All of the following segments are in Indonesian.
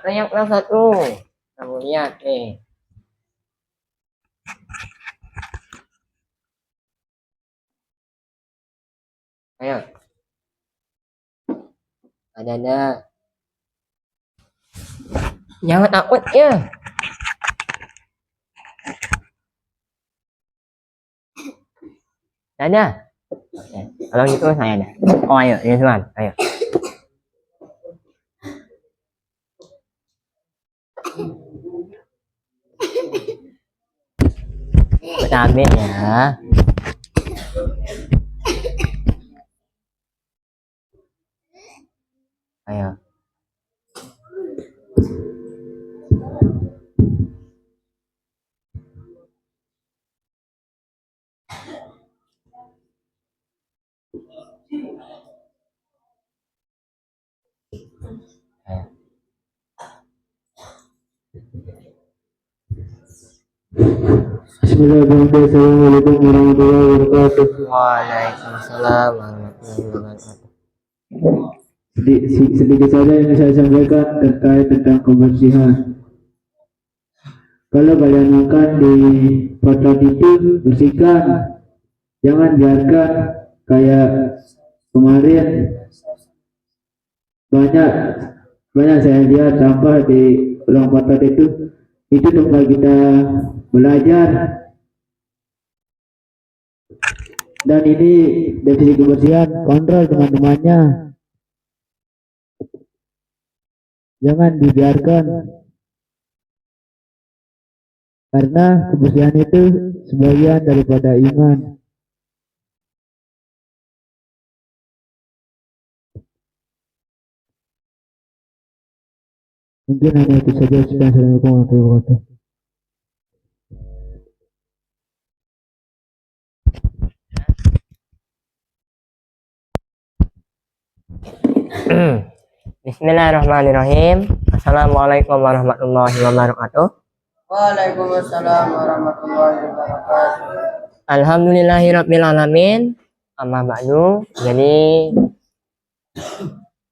Atau yang kelas 1. Kamu lihat nih. Ayo. Ada. Jangan takut ya. Ada. Oke. Kalau gitu saya ada. Oh ayo, ini teman. Ayo. Pertama ya. Ayo. Assalamualaikum warahmatullahi wabarakatuh. Waalaikumsalam warahmatullahi wabarakatuh. Sedikit saja yang saya sampaikan terkait tentang kebersihan. Kalau kalian makan di kotak itu, bersihkan. Jangan biarkan kayak kemarin banyak saya lihat sampah di ruang kotak itu tempat kita belajar. Dan ini dari kebersihan, kontrol teman-temannya. Jangan dibiarkan, karena kebersihan itu sebagian daripada iman. Mungkin hanya itu saja. Assalamualaikum warahmatullahi wabarakatuh. Bismillahirrahmanirrahim. Assalamualaikum warahmatullahi wabarakatuh. Waalaikumsalam warahmatullahi wabarakatuh. Alhamdulillahirabbil alamin. Amma ba'du. Jadi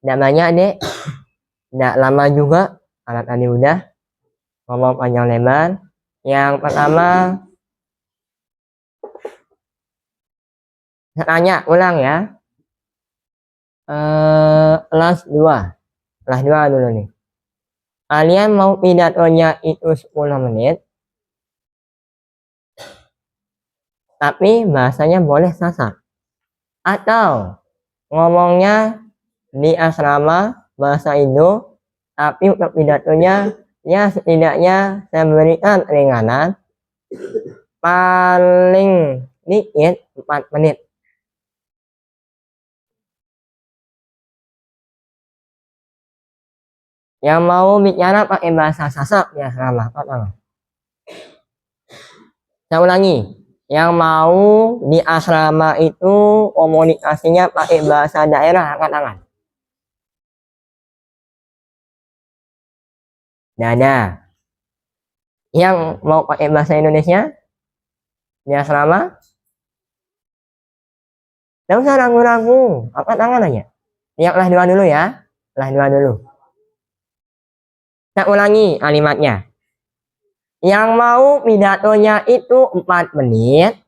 tidak banyak dek, tidak lama juga alat tadi udah ngomong panjang lebar. Yang pertama saya tanya ulang ya. Kelas 2 dulu nih. Kalian mau pidatonya itu 10 menit, tapi bahasanya boleh sasar, atau ngomongnya di asrama bahasa Indo, tapi untuk pidatonya ya setidaknya saya berikan ringanan paling dikit 4 menit. Yang mau bicara pakai bahasa Sasak ya sama. Saya ulangi, yang mau di asrama itu komunikasinya pakai bahasa daerah, angkat tangan. Ada. Yang mau pakai bahasa Indonesia di asrama? Tidak usah ragu-ragu, angkat tangan aja. Yang kelas 2 dulu ya, kelas 2 dulu. Saya ulangi kalimatnya. Yang mau pidatonya itu 4 menit,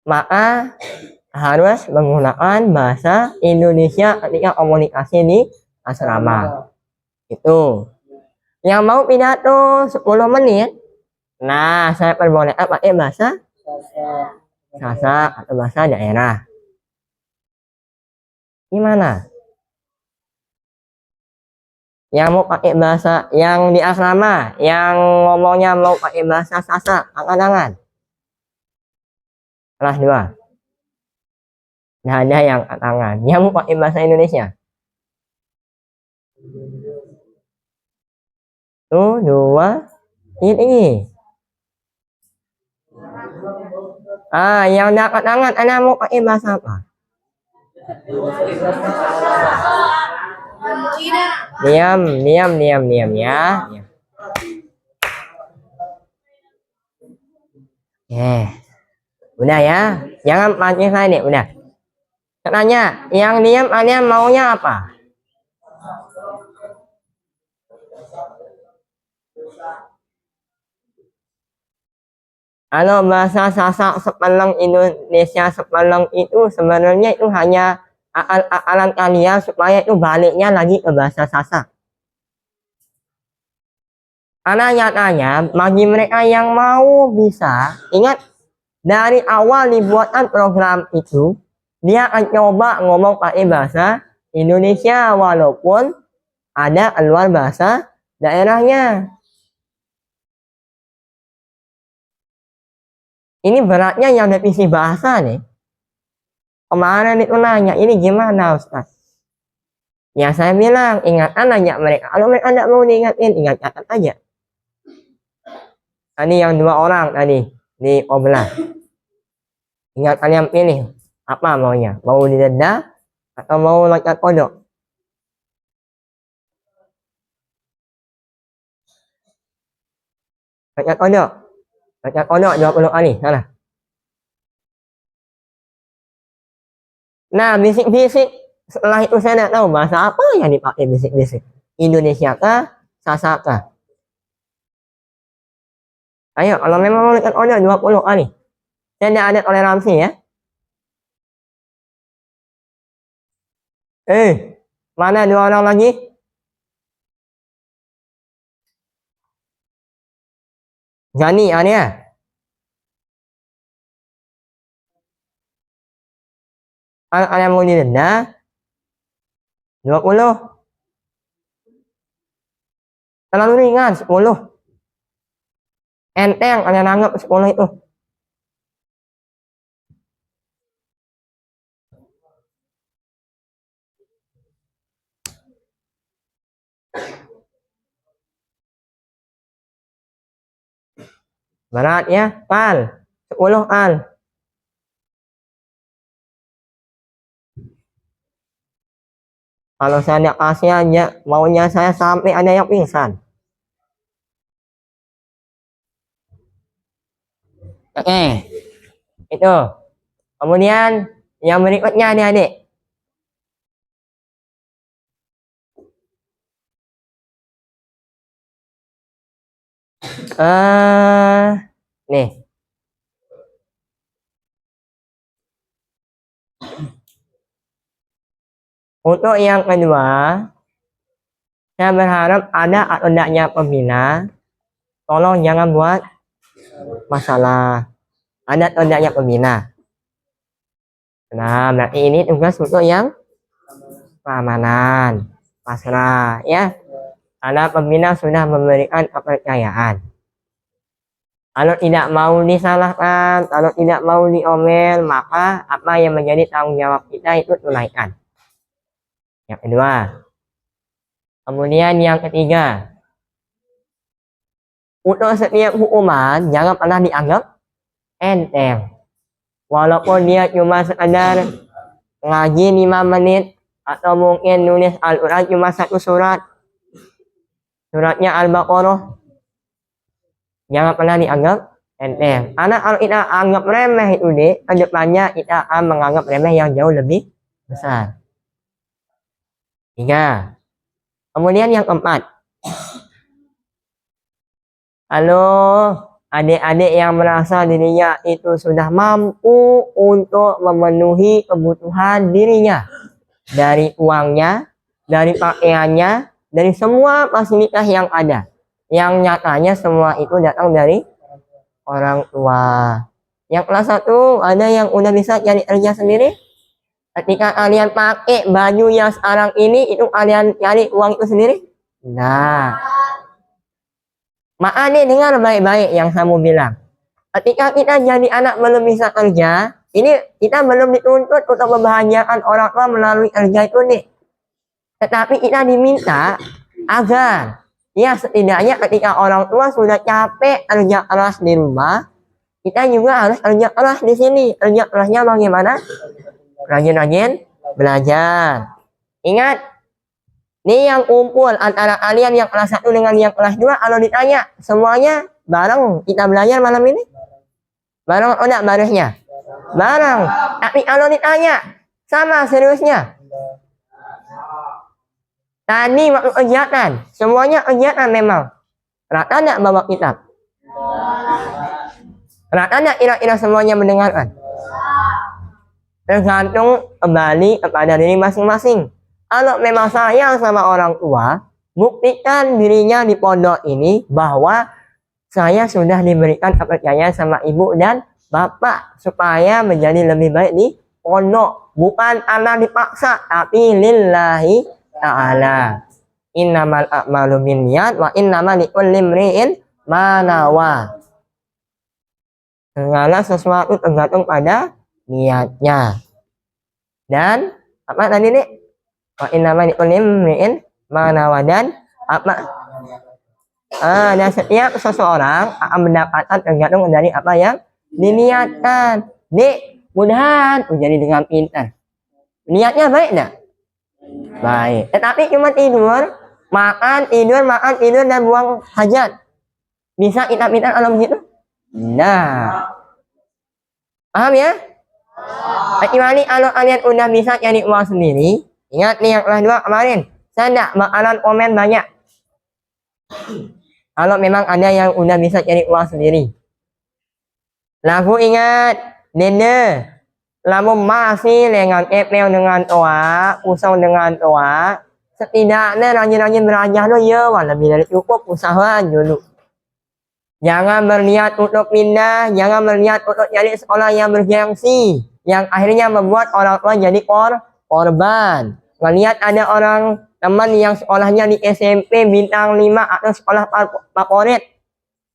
maka harus menggunakan bahasa Indonesia ketika komunikasi di asrama. Itu. Yang mau pidato 10 menit, nah saya perbolehkan pakai bahasa Sasak atau bahasa daerah. Gimana? Yang mau pakai bahasa yang di asrama, yang ngomongnya mau pakai bahasa Sasak, angkat tangan. Kelas 2. Nah, ada yang angkat tangan. Yang mau pakai bahasa Indonesia. Tuh, 2. Ini. Yang angkat tangan, Anda mau pakai bahasa apa? Diam ya. Udah ya, jangan pancing saya nih, udah. Tanya, yang diam maunya apa? Kalau bahasa Sasak sepelang Indonesia sepelang itu sebenarnya itu hanya akal-akalan kalian supaya itu baliknya lagi ke bahasa Sasak. Karena nyatanya bagi mereka yang mau bisa, ingat dari awal dibuatkan program itu, dia akan coba ngomong pakai bahasa Indonesia walaupun ada keluar bahasa daerahnya. Ini beratnya yang revisi bahasa nih. Kemarin itu nanya, ini gimana Ustaz? Ya saya bilang, ingatkan aja mereka. Kalau mereka tidak mau diingatin, ingatkan aja. Tadi yang 2 orang tadi di Oblah. Ingat kalian pilih apa maunya? Mau didenda atau mau loncat kodok? Loncat kodok. Loncat kodok 20 kali. Sana. Nah, bisik-bisik. Setelah itu saya tidak tahu bahasa apa yang dipakai bisik-bisik. Indonesia kah? Sasak kah? Ayo, kalau memang mau loncat kodok 20 kali. Saya tidak ada toleransi ya. Mana 2 orang lagi? Gani, Ania. Kalau kalian mau didenda 20. Terlalu ringan 10. Enteng kalian anggap 10 itu. Berat ya, Al. 10 Al. Kalau saya tidak kasih aja, maunya saya sampai ada yang pingsan. Oke, itu. Kemudian yang berikutnya adik-adik. Nih. Untuk yang kedua, saya berharap ada atau tidaknya pembina, tolong jangan buat masalah. Ada atau tidaknya pembina. Nah, berarti ini tugas untuk yang keamanan, pasrah, ya. Karena pembina sudah memberikan kepercayaan. Kalau tidak mau disalahkan, kalau tidak mau diomel, maka apa yang menjadi tanggung jawab kita itu tunaikan. Yang kedua. Kemudian yang ketiga. Untuk setiap hukuman, jangan pernah dianggap enteng. Walaupun dia cuma sekedar ngaji 5 menit, atau mungkin nulis Al-Quran cuma 1 surat. Suratnya Al-Baqarah. Jangan pernah dianggap enteng. Karena kalau kita anggap remeh itu deh, kedepannya kita akan menganggap remeh yang jauh lebih besar. 3. Kemudian yang keempat. Halo, adik-adik yang merasa dirinya itu sudah mampu untuk memenuhi kebutuhan dirinya. Dari uangnya, dari pakaiannya, dari semua fasilitas yang ada. Yang nyatanya semua itu datang dari orang tua. Yang kelas 1 ada yang udah bisa cari kerja sendiri. Ketika kalian pakai baju yang sekarang ini, itu kalian cari uang itu sendiri. Nah, Mak nih dengar baik-baik yang saya mau bilang. Ketika kita jadi anak belum bisa kerja, ini kita belum dituntut untuk membahagiakan orang tua melalui kerja itu nih. Tetapi kita diminta agar ya setidaknya ketika orang tua sudah capek kerja keras di rumah, kita juga harus kerja keras di sini. Kerja kerasnya bagaimana? Rajin-rajin belajar. Ingat, ini yang kumpul antara kalian yang kelas 1 dengan yang kelas 2, kalau ditanya semuanya bareng kita belajar malam ini? Bareng atau enggak barengnya? Bareng. Tapi kalau ditanya sama seriusnya. Tadi waktu kegiatan, semuanya kegiatan memang. Rata enggak bawa kitab? Kenapa kira-kira semuanya mendengarkan? Tergantung kembali kepada diri masing-masing. Kalau memang sayang sama orang tua, buktikan dirinya di pondok ini bahwa saya sudah diberikan kepercayaan sama ibu dan bapak supaya menjadi lebih baik di pondok. Bukan karena dipaksa, tapi lillahi ta'ala. Innamal a'malu binniyat wa innamal likulli imri'in ma nawa. Segala sesuatu tergantung pada niatnya. Dan apa tadi nih? Wa innamal likulli imri'in ma nawa, dan apa? Dan setiap seseorang akan mendapatkan tergantung dari apa yang diniatkan. Dik, mudahan jadi dengan pintar. Niatnya baik enggak? Baik. Tetapi cuma tidur, makan, tidur, dan buang hajat. Bisa kita pintar kalau begitu? Nah. Paham ya? Kecuali kalau kalian udah bisa cari uang sendiri, ingat nih yang kelas 2 kemarin, saya enggak bakalan komen banyak. Kalau memang ada yang udah bisa cari uang sendiri. Lagu ingat, Dede, lamu masih dengan epel dengan toa, usau dengan toa, setidaknya rajin-rajin belajar dulu ya, lebih dari cukup usaha dulu. Jangan berniat untuk pindah, jangan berniat untuk cari sekolah yang bergengsi, yang akhirnya membuat orang tua jadi korban. Ngelihat ada orang teman yang sekolahnya di SMP bintang 5 atau sekolah favorit,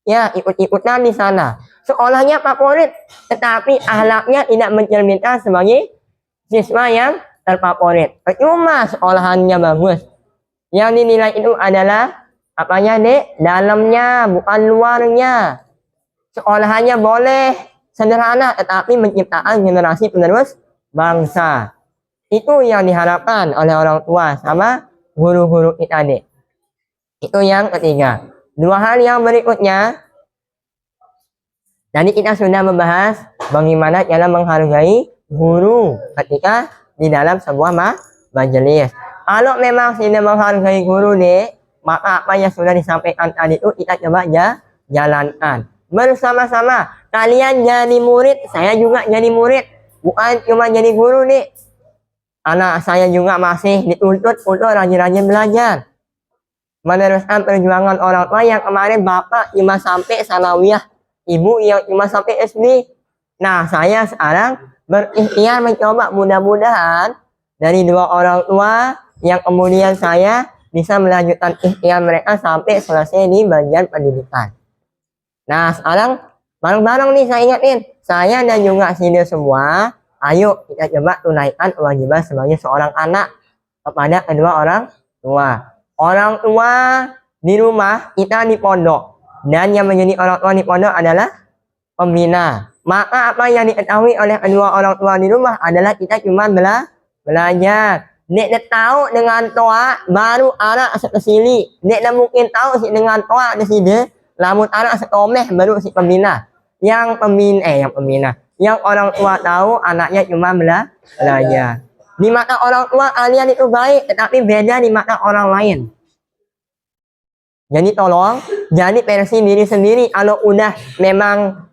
ya ikut-ikutan di sana. Sekolahnya favorit, tetapi akhlaknya tidak mencerminkan sebagai siswa yang terfavorit. Cuma sekolahannya bagus. Yang dinilai itu adalah apanya dek? Dalamnya, bukan luarnya. Sekolahannya boleh sederhana, tetapi menciptakan generasi penerus bangsa. Itu yang diharapkan oleh orang tua sama guru-guru kita dek. Itu yang ketiga. Dua hal yang berikutnya, tadi kita sudah membahas bagaimana cara menghargai guru ketika di dalam sebuah majelis. Kalau memang tidak menghargai guru dek, maka apa yang sudah disampaikan tadi itu kita coba jalankan bersama-sama. Kalian jadi murid, saya juga jadi murid, bukan cuma jadi guru nih. Anak saya juga masih dituntut untuk rajin-rajin belajar, meneruskan perjuangan orang tua yang kemarin bapak cuma sampai sanawiyah, ibu yang cuma sampai SD. Nah, saya sekarang berikhtiar mencoba, mudah-mudahan dari dua orang tua yang kemudian saya bisa melanjutkan ikhtiar mereka sampai selesai di bagian pendidikan. Nah, sekarang bareng-bareng nih saya ingatin, saya dan juga sini semua, ayo kita coba tunaikan kewajiban sebagai seorang anak kepada kedua orang tua. Orang tua di rumah, kita di pondok, dan yang menjadi orang tua di pondok adalah pembina. Maka apa yang diketahui oleh kedua orang tua di rumah adalah kita cuma belajar. Nek tahu dengan toa baru anak sekesili. Nek mungkin tahu si dengan toa di sini, lamun anak setomeh baru si pembina. Yang pembina. Yang orang tua tahu anaknya cuma belajar. Di mata orang tua kalian itu baik, tetapi beda di mata orang lain. Jadi tolong, jadi versi diri sendiri. Kalau udah memang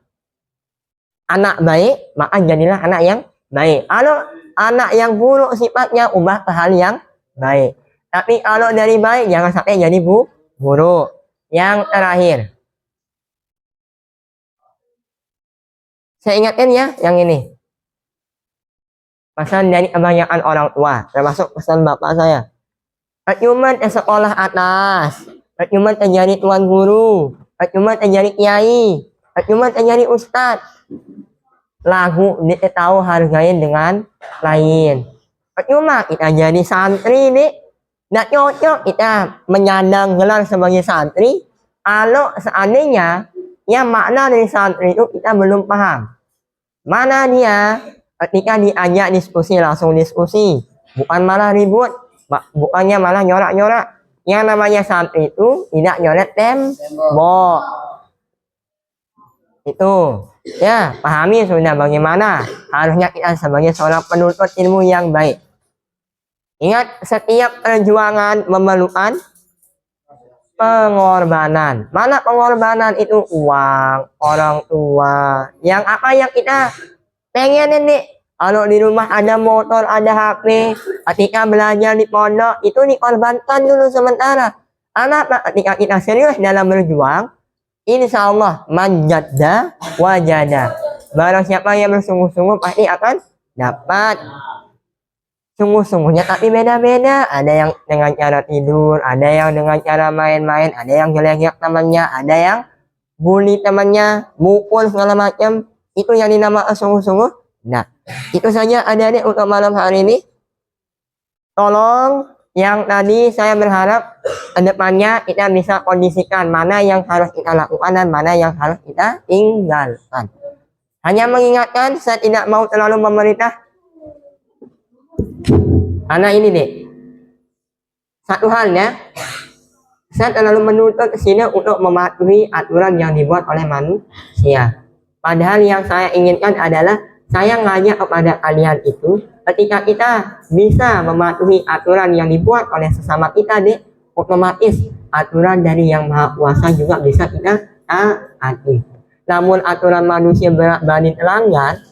anak baik, maka jadilah anak yang baik. Kalau anak yang buruk sifatnya, ubah ke hal yang baik. Tapi kalau dari baik, jangan sampai jadi buruk. Yang terakhir, saya ingatkan ya, yang ini. Pesan dari kebanyakan orang tua, termasuk pesan bapak saya. Percuma sekolah atas, percuma terjadi tuan guru, percuma terjadi kiai, percuma terjadi ustadz. Lagu dia tahu hargain dengan lain. Percuma kita jadi santri nih, nggak cocok kita menyandang gelar sebagai santri. Kalau seandainya yang makna dari santri itu kita belum paham. Mana dia? Ketika diajak diskusi, langsung diskusi, bukan malah ribut, bukannya malah nyorak-nyorak. Yang namanya santri itu tidak nyoret tembok. Itu ya, pahami sudah bagaimana harusnya kita sebagai seorang penuntut ilmu yang baik. Ingat, setiap perjuangan memerlukan pengorbanan. Mana pengorbanan itu? Uang, orang tua. Yang apa yang kita pengen nih? Kalau di rumah ada motor, ada HP, ketika belajar di pondok, itu dikorbankan dulu sementara. Anak ketika kita serius dalam berjuang, insya Allah manjadda wajada. Barang siapa yang bersungguh-sungguh pasti akan dapat. Sungguh-sungguhnya tapi beda-beda. Ada yang dengan cara tidur, ada yang dengan cara main-main, ada yang jelek temannya, ada yang bully temannya, mukul segala macam. Itu yang dinamakan sungguh-sungguh. Nah, itu saja adik-adik untuk malam hari ini. Tolong yang tadi saya berharap kedepannya kita bisa kondisikan mana yang harus kita lakukan dan mana yang harus kita tinggalkan. Hanya mengingatkan, saya tidak mau terlalu memerintah. Karena ini deh, satu halnya, saya terlalu menuntut ke sini untuk mematuhi aturan yang dibuat oleh manusia. Padahal yang saya inginkan adalah saya ngajak kepada kalian itu, ketika kita bisa mematuhi aturan yang dibuat oleh sesama kita deh, otomatis aturan dari yang Maha Kuasa juga bisa kita taati. Namun aturan manusia berani terlanggar,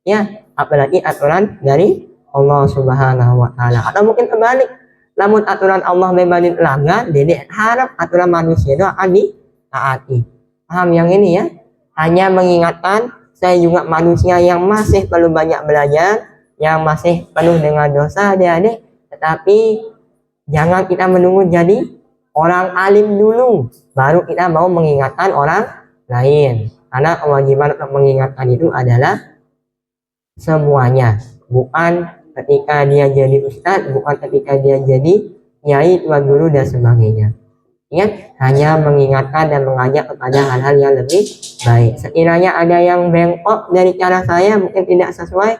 ya apalagi aturan dari Allah Subhanahu wa Ta'ala. Atau mungkin kebalik, namun aturan Allah berani terlanggar, jadi harap aturan manusia itu akan ditaati. Paham yang ini ya? Hanya mengingatkan, saya juga manusia yang masih perlu banyak belajar, yang masih penuh dengan dosa adik-adik. Tetapi jangan kita menunggu jadi orang alim dulu, baru kita mau mengingatkan orang lain. Karena kewajiban untuk mengingatkan itu adalah semuanya, bukan ketika dia jadi ustadz, bukan ketika dia jadi kiai, tuan guru dan sebagainya. Ingat, hanya mengingatkan dan mengajak kepada hal-hal yang lebih baik. Sekiranya ada yang bengkok dari cara saya, mungkin tidak sesuai,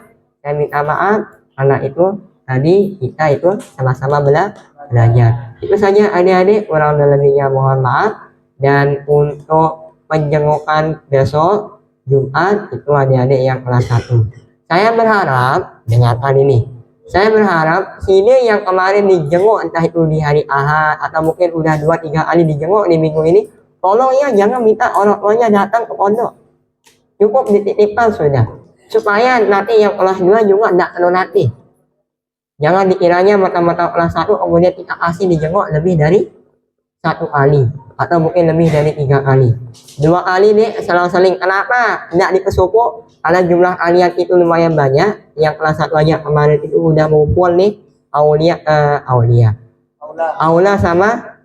saya minta maaf. Karena itu tadi kita itu sama-sama belajar. Itu saja adik-adik, kurang dan lebihnya mohon maaf. Dan untuk penjengukan besok Jumat itu adik-adik yang kelas 1. Saya berharap dengan hal ini, saya berharap sini yang kemarin dijenguk entah itu di hari Ahad atau mungkin udah 2-3 kali dijenguk di minggu ini, tolong ya jangan minta orang tuanya datang ke pondok, cukup dititipkan sudah, supaya nanti yang kelas 2 juga tidak perlu nanti. Jangan dikiranya mata-mata kelas 1 kemudian kita kasih dijenguk lebih dari 1 kali atau mungkin lebih dari 3 kali. 2 kali nih selang-seling. Kenapa tidak dipesupuk? Karena jumlah kalian itu lumayan banyak. Yang kelas 1 aja kemarin itu udah ngumpul nih aula sama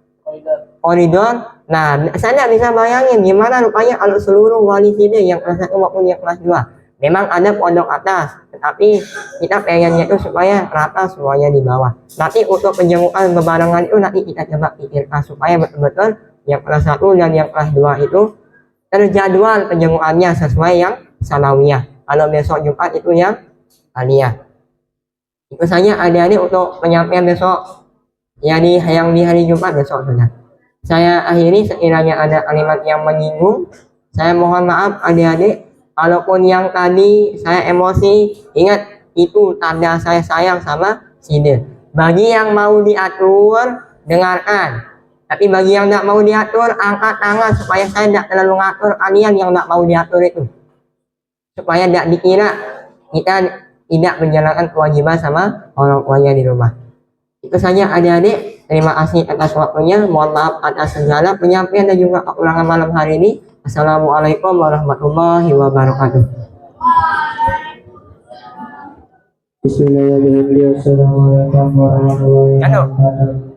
koridor. Nah, saya bisa bayangin gimana rupanya kalau seluruh wali sini yang kelas 1 maupun yang kelas 2. Memang ada pondok atas, tetapi kita pengennya itu supaya rata semuanya di bawah. Nanti untuk penjengukan bebarengan itu nanti kita coba pikirkan supaya betul-betul yang kelas 1 dan yang kelas 2 itu terjadwal penjengukannya sesuai yang sanawiyah. Kalau besok Jumat itu yang aliyah. Itu saja adik-adik untuk penyampaian besok, yang di hari Jumat besok sudah. Saya akhiri, sekiranya ada kalimat yang menyinggung, saya mohon maaf adik-adik. Kalaupun yang tadi saya emosi, ingat itu tanda saya sayang sama Side. Bagi yang mau diatur, dengarkan. Tapi bagi yang tidak mau diatur, angkat tangan supaya saya tidak terlalu ngatur kalian yang tidak mau diatur itu. Supaya tidak dikira kita tidak menjalankan kewajiban sama orang tuanya di rumah. Itu saja adik-adik. Terima kasih atas waktunya. Mohon maaf atas segala penyampaian dan juga kekurangan malam hari ini. Assalamualaikum warahmatullahi wabarakatuh. Bismillahirrahmanirrahim. Assalamualaikum warahmatullahi wabarakatuh.